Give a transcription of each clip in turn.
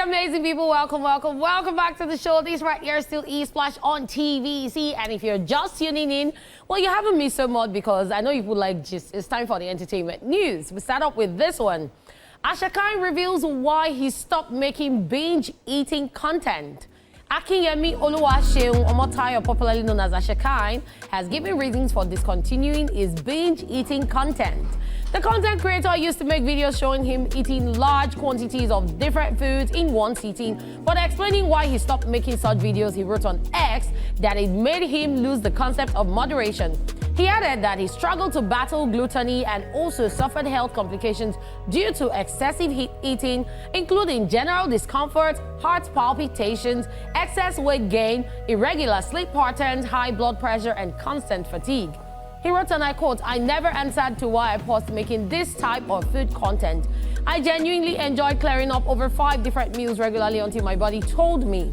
amazing people, welcome back to the show. This right here still is Splash on TVC, and if you're just tuning in, well, you haven't missed so much because I know you would like gist. It's time for the entertainment news. We start up with this one. Asherkine reveals why he stopped making binge-eating content. Akinyemi Oluwaseun Omotayo, popularly known as Asherkine, has given reasons for discontinuing his binge-eating content. The content creator used to make videos showing him eating large quantities of different foods in one sitting, but explaining why he stopped making such videos, he wrote on X that it made him lose the concept of moderation. He added that he struggled to battle gluttony and also suffered health complications due to excessive eating, including general discomfort, heart palpitations, excess weight gain, irregular sleep patterns, high blood pressure, and constant fatigue. He wrote, and I quote, "I never answered to why I paused making this type of food content. I genuinely enjoyed clearing up over 5 different meals regularly until my body told me.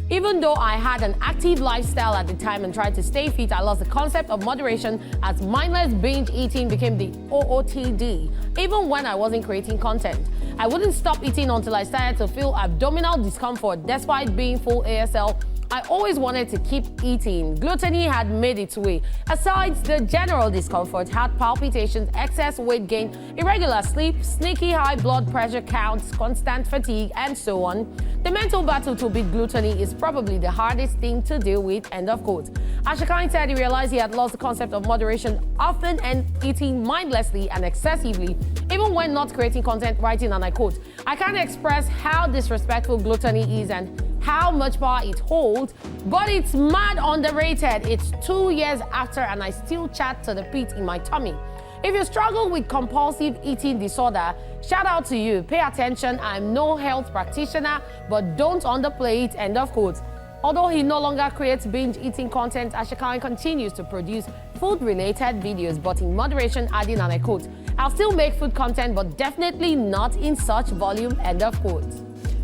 Even though I had an active lifestyle at the time and tried to stay fit, I lost the concept of moderation as mindless binge eating became the OOTD, even when I wasn't creating content. I wouldn't stop eating until I started to feel abdominal discomfort despite being full ASL. I always wanted to keep eating. Gluttony had made its way. Aside the general discomfort, heart palpitations, excess weight gain, irregular sleep, sneaky high blood pressure counts, constant fatigue, and so on. The mental battle to beat gluttony is probably the hardest thing to deal with," end of quote. Asherkine said he realized he had lost the concept of moderation, often and eating mindlessly and excessively, even when not creating content, writing, and I quote, "I can't express how disrespectful gluttony is and how much power it holds, but it's mad underrated. It's 2 years after and I still chat to the pit in my tummy. If you struggle with compulsive eating disorder, shout out to you. Pay attention. I'm no health practitioner, but don't underplay it," end of quote. Although he no longer creates binge-eating content, Asherkine continues to produce food-related videos, but in moderation, adding, and I quote, "I'll still make food content, but definitely not in such volume," end of quote.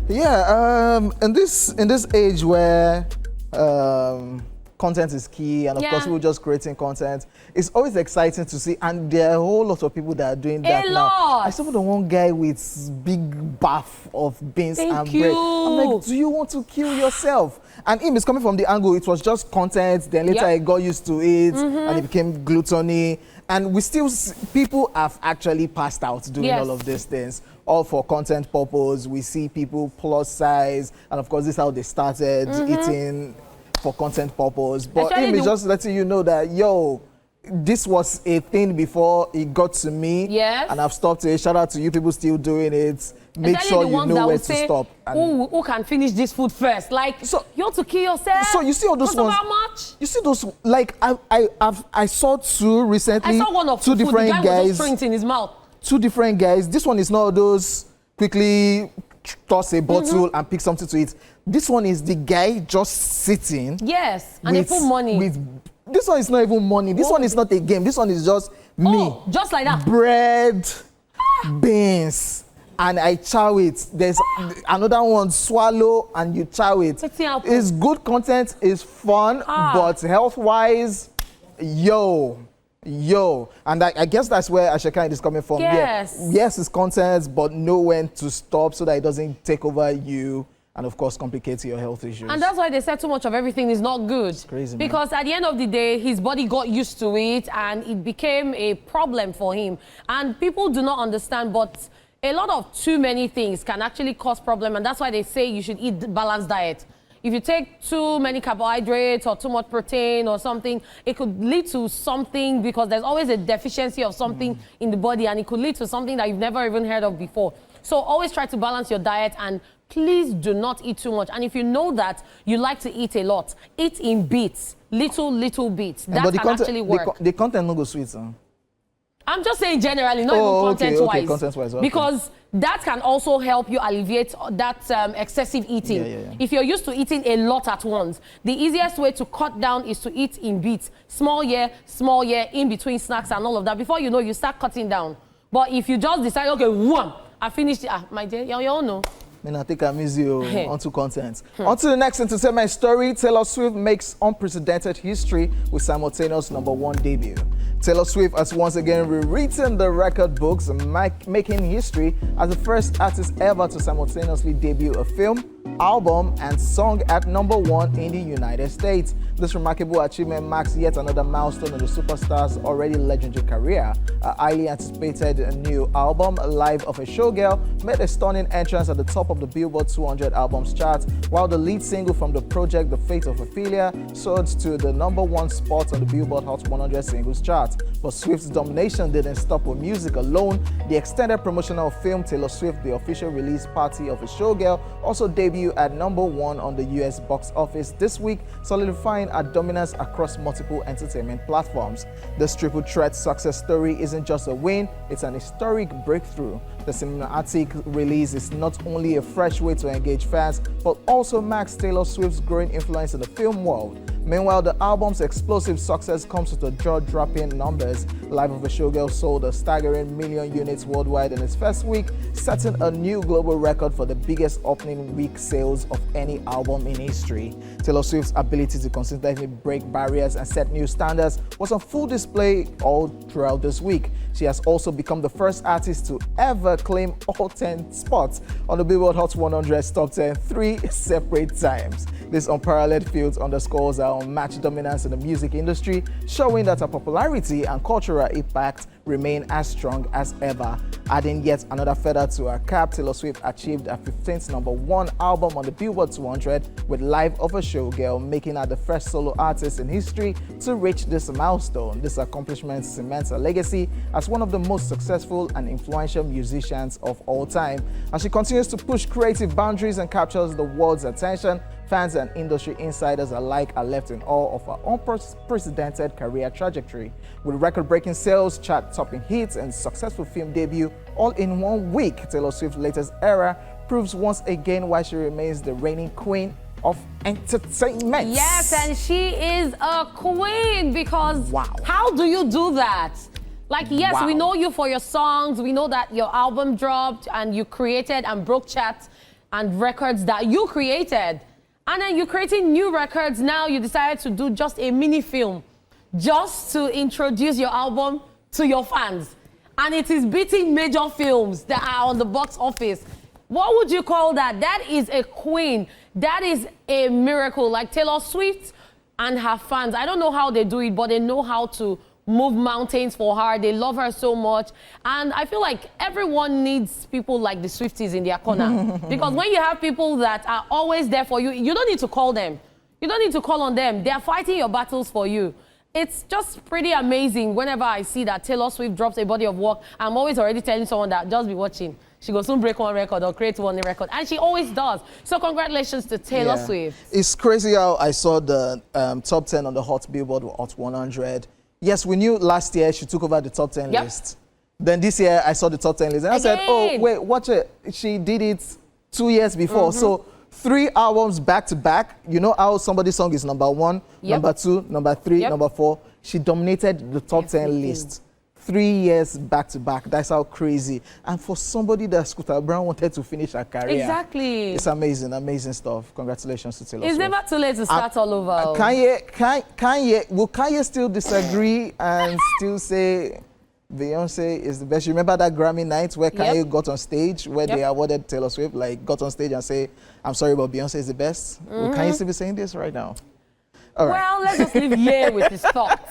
Yeah, in this age where content is key, and of course people just creating content, it's always exciting to see, and there are a whole lot of people that are doing that now. I saw the one guy with big bath of beans and bread. I'm like, do you want to kill yourself? And him is coming from the angle, it was just content, then later he got used to it, and it became gluttony. And we still people have actually passed out doing all of these things, all for content purpose. We see people plus size, and of course this is how they started eating for content purpose. But him is just letting you know that, yo, this was a thing before it got to me, and I've stopped it. Shout out to you people still doing it. Make sure you know where to stop. Who can finish this food first? Like, so, you want to kill yourself? So you see all those ones. How much? You see those, like I saw 2 recently. I saw one of 2 different guys. Was just throwing it in his mouth. 2 different guys. This one is not those quickly toss a bottle and pick something to eat. This one is the guy just sitting. Yes, and they put money. This one is not even money. This one is not a game. This one is just me. Just like that. Bread, beans, and I chow it. There's another one, swallow, and you chow it. It's good content, it's fun, but health-wise, yo. And I guess that's where Asherkine is coming from. Yes. Yes, it's content, but know when to stop so that it doesn't take over you and, of course, complicate your health issues. And that's why they said too much of everything is not good. It's crazy, because at the end of the day, his body got used to it and it became a problem for him. And people do not understand, but a lot of too many things can actually cause problem, and that's why they say you should eat balanced diet. If you take too many carbohydrates or too much protein or something, it could lead to something, because there's always a deficiency of something in the body, and it could lead to something that you've never even heard of before. So always try to balance your diet, and please do not eat too much. And if you know that you like to eat a lot, eat in bits, little bits. That can actually work. The content no go sweet, huh? I'm just saying generally, not even content-wise. Okay, content-wise, okay. Because that can also help you alleviate that excessive eating. If you're used to eating a lot at once, the easiest way to cut down is to eat in bits. Small here, in between snacks and all of that. Before you know, you start cutting down. But if you just decide, okay, I finished it. My dear, you all know. I think I'm easy onto content. Onto the next entertainment story, Taylor Swift makes unprecedented history with simultaneous #1 debut. Taylor Swift has once again rewritten the record books, making history as the first artist ever to simultaneously debut a film, album, and song at #1 in the United States. This remarkable achievement marks yet another milestone in the superstar's already legendary career. A highly anticipated new album, Life of a Showgirl, made a stunning entrance at the top of the Billboard 200 albums chart, while the lead single from the project, The Fate of Ophelia, soared to the #1 spot on the Billboard Hot 100 singles chart. But Swift's domination didn't stop with music alone. The extended promotional film, Taylor Swift, The Official Release Party of a Showgirl, also debuted at #1 on the US box office this week, solidifying our dominance across multiple entertainment platforms. This triple threat success story isn't just a win, it's an historic breakthrough. The cinematic release is not only a fresh way to engage fans, but also marks Taylor Swift's growing influence in the film world. Meanwhile, the album's explosive success comes with the jaw-dropping numbers. Life of a Showgirl sold a staggering 1 million units worldwide in its first week, setting a new global record for the biggest opening week sales of any album in history. Taylor Swift's ability to consistently break barriers and set new standards was on full display all throughout this week. She has also become the first artist to ever claim all 10 spots on the Billboard Hot 100 Top 10 3 separate times. This unparalleled feat underscores our unmatched dominance in the music industry, showing that her popularity and cultural impact remain as strong as ever. Adding yet another feather to her cap, Taylor Swift achieved her 15th #1 album on the Billboard 200 with Life of a Showgirl, making her the first solo artist in history to reach this milestone. This accomplishment cements her legacy as one of the most successful and influential musicians of all time. As she continues to push creative boundaries and captures the world's attention, fans and industry insiders alike are left in awe of her unprecedented career trajectory. With record-breaking sales, chart-topping hits, and successful film debut all in 1 week, Taylor Swift's latest era proves once again why she remains the reigning queen of entertainment. Yes, and she is a queen because how do you do that? Like, yes, we know you for your songs. We know that your album dropped and you created and broke charts and records that you created. And then you're creating new records. Now you decided to do just a mini film just to introduce your album to your fans. And it is beating major films that are on the box office. What would you call that? That is a queen. That is a miracle. Like Taylor Swift and her fans. I don't know how they do it, but they know how to move mountains for her. They love her so much. And I feel like everyone needs people like the Swifties in their corner. Because when you have people that are always there for you, you don't need to call them. You don't need to call on them. They're fighting your battles for you. It's just pretty amazing whenever I see that Taylor Swift drops a body of work. I'm always already telling someone that just be watching. She will soon break one record or create one record. And she always does. So congratulations to Taylor Swift. It's crazy how I saw the top 10 on the Hot Billboard Hot 100. Yes, we knew last year she took over the top 10 list. Then this year I saw the top 10 list. And I said, oh, wait, watch it. She did it 2 years before. So 3 albums back to back. You know how somebody's song is #1, #2, #3, #4. She dominated the top 10 list. 3 years back to back. That's how crazy. And for somebody that Scooter Brown wanted to finish her career. Exactly. It's amazing, amazing stuff. Congratulations to Taylor Swift. It's never too late to start all over. Will Kanye still disagree and still say Beyonce is the best? You remember that Grammy night where Kanye got on stage, where they awarded Taylor Swift, like got on stage and say, I'm sorry, but Beyonce is the best? Will Kanye still be saying this right now? All right. Well, let's just leave here with his thoughts.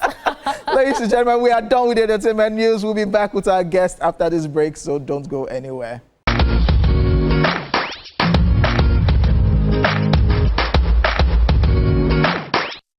Ladies and gentlemen, we are done with the entertainment news. We'll be back with our guest after this break, so don't go anywhere.